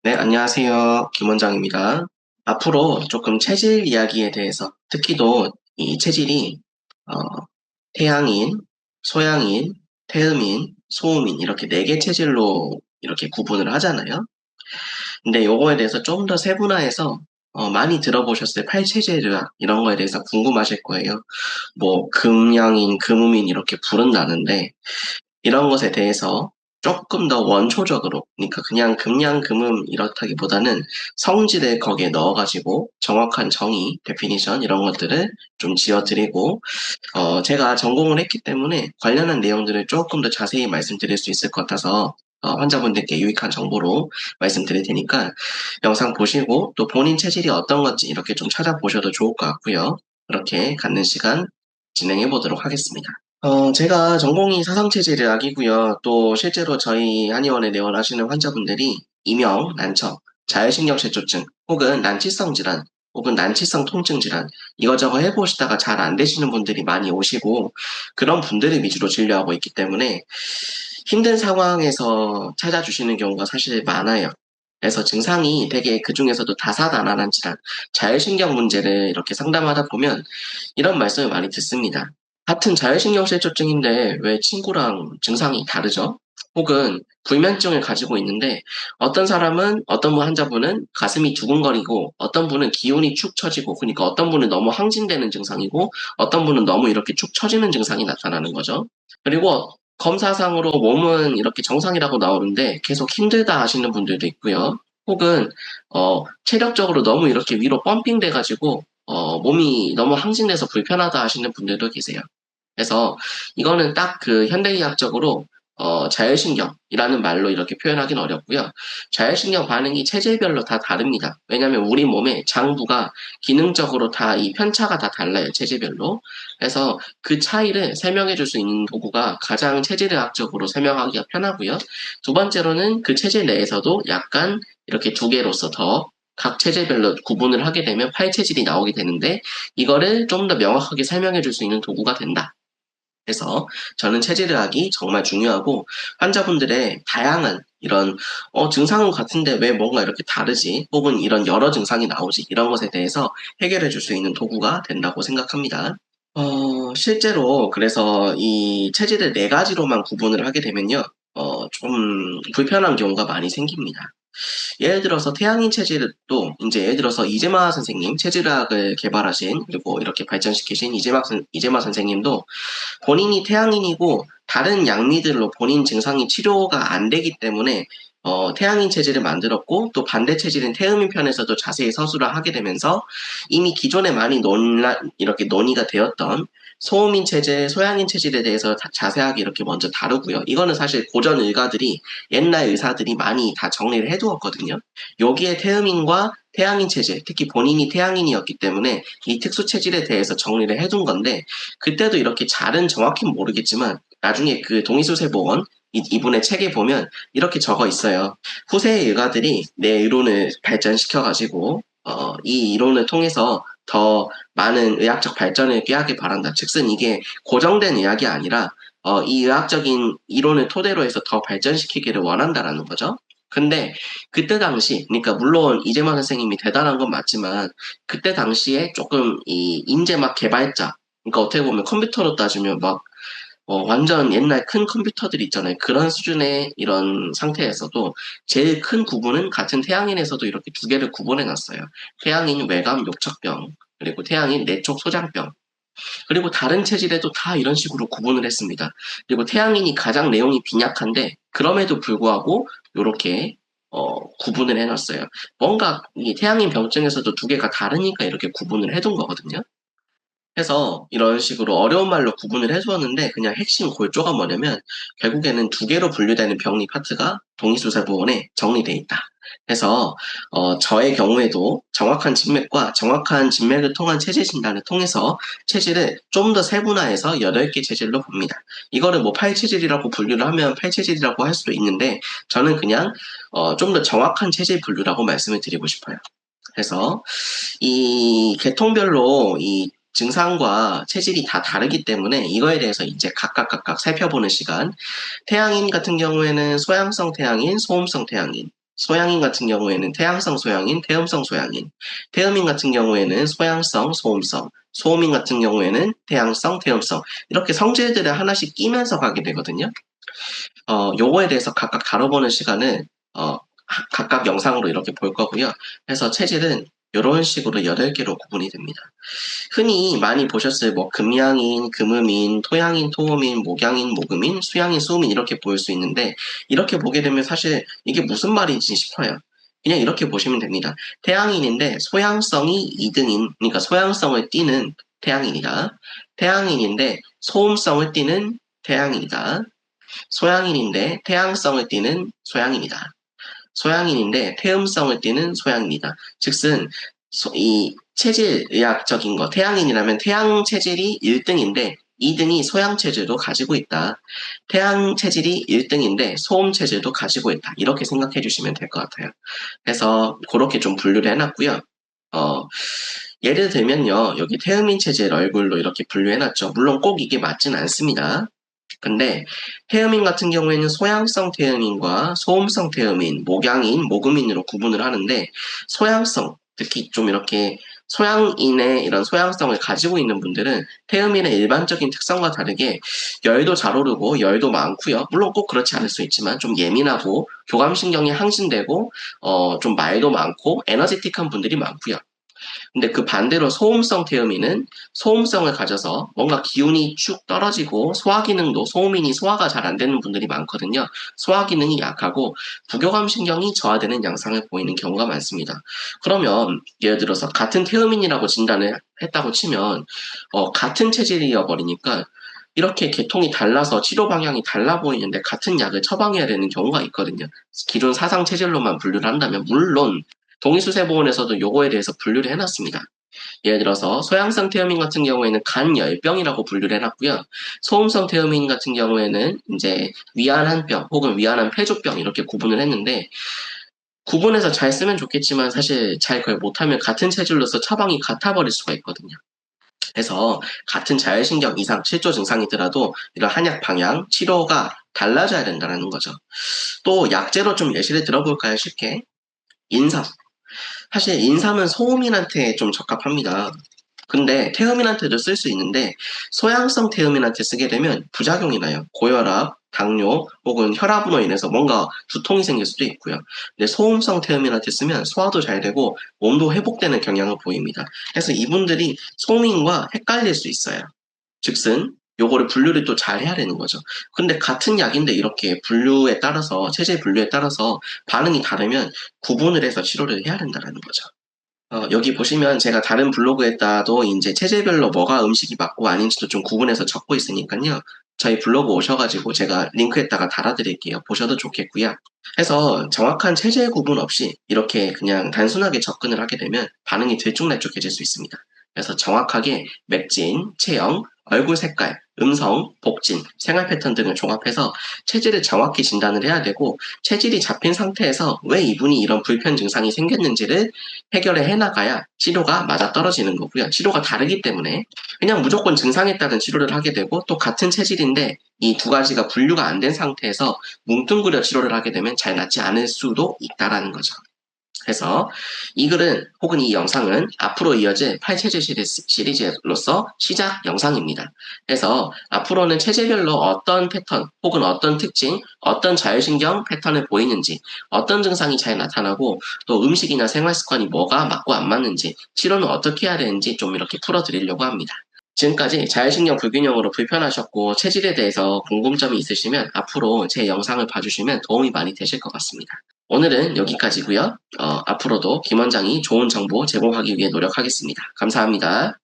네, 안녕하세요. 김 원장입니다. 앞으로 조금 체질 이야기에 대해서, 특히도 이 체질이, 어, 태양인, 소양인, 태음인, 소음인, 이렇게 네 개 체질로 이렇게 구분을 하잖아요. 근데 요거에 대해서 좀 더 세분화해서, 많이 들어보셨을 팔체제의학, 이런 거에 대해서 궁금하실 거예요. 뭐, 금양인, 금음인, 이렇게 부른다는데, 이런 것에 대해서 조금 더 원초적으로, 그러니까 그냥 금양금음 이렇다기보다는 성질을 거기에 넣어가지고 정확한 정의, 데피니션 이런 것들을 좀 지어드리고, 제가 전공을 했기 때문에 관련한 내용들을 조금 더 자세히 말씀드릴 수 있을 것 같아서 환자분들께 유익한 정보로 말씀드릴 테니까 영상 보시고 또 본인 체질이 어떤 건지 이렇게 좀 찾아보셔도 좋을 것 같고요. 그렇게 갖는 시간 진행해 보도록 하겠습니다. 제가 전공이 사상체질의학이고요. 또 실제로 저희 한의원에 내원하시는 환자분들이 이명, 난청, 자율신경쇠조증, 혹은 난치성 질환, 혹은 난치성 통증 질환 이거저거 해보시다가 잘 안 되시는 분들이 많이 오시고 그런 분들을 위주로 진료하고 있기 때문에 힘든 상황에서 찾아주시는 경우가 사실 많아요. 그래서 증상이 되게 그 중에서도 다사다난한 질환, 자율신경 문제를 이렇게 상담하다 보면 이런 말씀을 많이 듣습니다. 같은 자율신경쇠조증인데 왜 친구랑 증상이 다르죠? 혹은 불면증을 가지고 있는데 어떤 사람은 어떤 환자분은 가슴이 두근거리고 어떤 분은 기운이 축 처지고 그러니까 어떤 분은 너무 항진되는 증상이고 어떤 분은 너무 이렇게 축 처지는 증상이 나타나는 거죠. 그리고 검사상으로 몸은 이렇게 정상이라고 나오는데 계속 힘들다 하시는 분들도 있고요. 혹은 체력적으로 너무 이렇게 위로 펌핑 돼가지고 몸이 너무 항진돼서 불편하다 하시는 분들도 계세요. 그래서 이거는 딱 그 현대의학적으로 자율신경이라는 말로 이렇게 표현하기는 어렵고요. 자율신경 반응이 체질별로 다 다릅니다. 왜냐하면 우리 몸의 장부가 기능적으로 다 이 편차가 다 달라요. 체질별로. 그래서 그 차이를 설명해 줄 수 있는 도구가 가장 체질의학적으로 설명하기가 편하고요. 두 번째로는 그 체질 내에서도 약간 이렇게 두 개로서 더 각 체질별로 구분을 하게 되면 팔체질이 나오게 되는데 이거를 좀 더 명확하게 설명해 줄 수 있는 도구가 된다. 그래서 저는 체질의학이 정말 중요하고 환자분들의 다양한 이런 증상은 같은데 왜 뭔가 이렇게 다르지? 혹은 이런 여러 증상이 나오지? 이런 것에 대해서 해결해 줄 수 있는 도구가 된다고 생각합니다. 실제로 그래서 이 체질을 네 가지로만 구분을 하게 되면요. 좀 불편한 경우가 많이 생깁니다. 예를 들어서 태양인 체질도 이제 예를 들어서 이재마 선생님 체질학을 개발하신 그리고 이렇게 발전시키신 이재마 선생님도 본인이 태양인이고 다른 양미들로 본인 증상이 치료가 안 되기 때문에 태양인 체질을 만들었고 또 반대 체질인 태음인 편에서도 자세히 서술을 하게 되면서 이미 기존에 많이 이렇게 논의가 되었던 소음인 체질, 소양인 체질에 대해서 자세하게 이렇게 먼저 다루고요. 이거는 사실 고전 의가들이 옛날 의사들이 많이 다 정리를 해두었거든요. 여기에 태음인과 태양인 체질, 특히 본인이 태양인이었기 때문에 이 특수 체질에 대해서 정리를 해둔 건데 그때도 이렇게 잘은 정확히는 모르겠지만 나중에 그 동의수세보원 이분의 책에 보면 이렇게 적어 있어요. 후세의 의가들이 내 이론을 발전시켜가지고 이 이론을 통해서 더 많은 의학적 발전을 꾀하길 바란다. 즉슨 이게 고정된 의학이 아니라 이 의학적인 이론을 토대로 해서 더 발전시키기를 원한다라는 거죠. 근데 그때 당시, 그러니까 물론 이재만 선생님이 대단한 건 맞지만 그때 당시에 조금 이 인재막 개발자, 그러니까 어떻게 보면 컴퓨터로 따지면 막 완전 옛날 큰 컴퓨터들 있잖아요. 그런 수준의 이런 상태에서도 제일 큰 구분은 같은 태양인에서도 이렇게 두 개를 구분해 놨어요. 태양인 외감 욕척병, 그리고 태양인 내촉 소장병. 그리고 다른 체질에도 다 이런 식으로 구분을 했습니다. 그리고 태양인이 가장 내용이 빈약한데 그럼에도 불구하고 이렇게 구분을 해놨어요. 뭔가 이 태양인 병증에서도 두 개가 다르니까 이렇게 구분을 해둔 거거든요. 해서 이런 식으로 어려운 말로 구분을 해주었는데 그냥 핵심 골조가 뭐냐면 결국에는 두 개로 분류되는 병리 파트가 동의수사부원에 정리돼 있다. 그래서 저의 경우에도 정확한 진맥과 정확한 진맥을 통한 체질 진단을 통해서 체질을 좀 더 세분화해서 8개 체질로 봅니다. 이거를 뭐 팔체질이라고 분류를 하면 팔체질이라고 할 수도 있는데 저는 그냥 좀 더 정확한 체질 분류라고 말씀을 드리고 싶어요. 그래서 이 계통별로 이 증상과 체질이 다 다르기 때문에 이거에 대해서 이제 각각 살펴보는 시간. 태양인 같은 경우에는 소양성 태양인, 소음성 태양인, 소양인 같은 경우에는 태양성 소양인, 태음성 소양인, 태음인 같은 경우에는 소양성, 소음성, 소음인 같은 경우에는 태양성, 태음성 이렇게 성질들을 하나씩 끼면서 가게 되거든요. 요거에 대해서 각각 다뤄보는 시간을 각각 영상으로 이렇게 볼 거고요. 그래서 체질은 이런 식으로 8개로 구분이 됩니다. 흔히 많이 보셨을 뭐 금양인, 금음인, 토양인, 토음인, 목양인, 목음인, 수양인, 수음인 이렇게 보일 수 있는데 이렇게 보게 되면 사실 이게 무슨 말인지 싶어요. 그냥 이렇게 보시면 됩니다. 태양인인데 소양성이 2등인, 그러니까 소양성을 띠는 태양인이다. 태양인인데 소음성을 띠는 태양인이다. 소양인인데 태양성을 띠는 소양인이다. 소양인인데 태음성을 띠는 소양인이다. 즉슨 이 체질의학적인 거, 태양인이라면 태양 체질이 1등인데 2등이 소양 체질도 가지고 있다. 태양 체질이 1등인데 소음 체질도 가지고 있다. 이렇게 생각해 주시면 될 것 같아요. 그래서 그렇게 좀 분류를 해놨고요. 예를 들면요. 여기 태음인 체질 얼굴로 이렇게 분류해놨죠. 물론 꼭 이게 맞진 않습니다. 근데 태음인 같은 경우에는 소양성 태음인과 소음성 태음인, 목양인, 목음인으로 구분을 하는데 소양성, 특히 좀 이렇게 소양인의 이런 소양성을 가지고 있는 분들은 태음인의 일반적인 특성과 다르게 열도 잘 오르고 열도 많고요. 물론 꼭 그렇지 않을 수 있지만 좀 예민하고 교감신경이 항진되고 좀 말도 많고 에너지틱한 분들이 많고요. 근데 그 반대로 소음성 태음인은 소음성을 가져서 뭔가 기운이 쭉 떨어지고 소화 기능도 소음인이 소화가 잘 안 되는 분들이 많거든요. 소화 기능이 약하고 부교감 신경이 저하되는 양상을 보이는 경우가 많습니다. 그러면 예를 들어서 같은 태음인이라고 진단을 했다고 치면 같은 체질이어 버리니까 이렇게 계통이 달라서 치료 방향이 달라 보이는데 같은 약을 처방해야 되는 경우가 있거든요. 기존 사상 체질로만 분류를 한다면 물론 동의수세보원에서도 요거에 대해서 분류를 해놨습니다. 예를 들어서 소양성 태음인 같은 경우에는 간열병이라고 분류를 해놨고요. 소음성 태음인 같은 경우에는 이제 위안한병 혹은 위안한 폐조병 이렇게 구분을 했는데 구분해서 잘 쓰면 좋겠지만 사실 잘 그걸 못하면 같은 체질로서 처방이 같아버릴 수가 있거든요. 그래서 같은 자율신경 이상 실조 증상이더라도 이런 한약 방향, 치료가 달라져야 된다는 거죠. 또 약제로 좀 예시를 들어볼까요? 쉽게. 인삼. 사실 인삼은 소음인한테 좀 적합합니다. 근데 태음인한테도 쓸 수 있는데 소양성 태음인한테 쓰게 되면 부작용이 나요. 고혈압, 당뇨 혹은 혈압으로 인해서 뭔가 두통이 생길 수도 있고요. 근데 소음성 태음인한테 쓰면 소화도 잘 되고 몸도 회복되는 경향을 보입니다. 그래서 이분들이 소음인과 헷갈릴 수 있어요. 즉슨 요거를 분류를 또 잘 해야 되는 거죠. 근데 같은 약인데 이렇게 분류에 따라서 체질 분류에 따라서 반응이 다르면 구분을 해서 치료를 해야 된다는 거죠. 여기 보시면 제가 다른 블로그에다도 이제 체질별로 뭐가 음식이 맞고 아닌지도 좀 구분해서 적고 있으니까요. 저희 블로그 오셔가지고 제가 링크에다가 달아드릴게요. 보셔도 좋겠고요. 해서 정확한 체질 구분 없이 이렇게 그냥 단순하게 접근을 하게 되면 반응이 들쭉날쭉해질 수 있습니다. 그래서 정확하게 맥진, 체형, 얼굴 색깔, 음성, 복진, 생활 패턴 등을 종합해서 체질을 정확히 진단을 해야 되고 체질이 잡힌 상태에서 왜 이분이 이런 불편 증상이 생겼는지를 해결을 해나가야 치료가 맞아떨어지는 거고요. 치료가 다르기 때문에 그냥 무조건 증상에 따른 치료를 하게 되고 또 같은 체질인데 이 두 가지가 분류가 안 된 상태에서 뭉뚱그려 치료를 하게 되면 잘 낫지 않을 수도 있다라는 거죠. 그래서 이 글은 혹은 이 영상은 앞으로 이어질 8체질 시리즈로서 시작 영상입니다. 그래서 앞으로는 체질별로 어떤 패턴 혹은 어떤 특징, 어떤 자율신경 패턴을 보이는지, 어떤 증상이 잘 나타나고 또 음식이나 생활습관이 뭐가 맞고 안 맞는지, 치료는 어떻게 해야 되는지 좀 이렇게 풀어드리려고 합니다. 지금까지 자율신경 불균형으로 불편하셨고 체질에 대해서 궁금점이 있으시면 앞으로 제 영상을 봐주시면 도움이 많이 되실 것 같습니다. 오늘은 여기까지고요. 앞으로도 김 원장이 좋은 정보 제공하기 위해 노력하겠습니다. 감사합니다.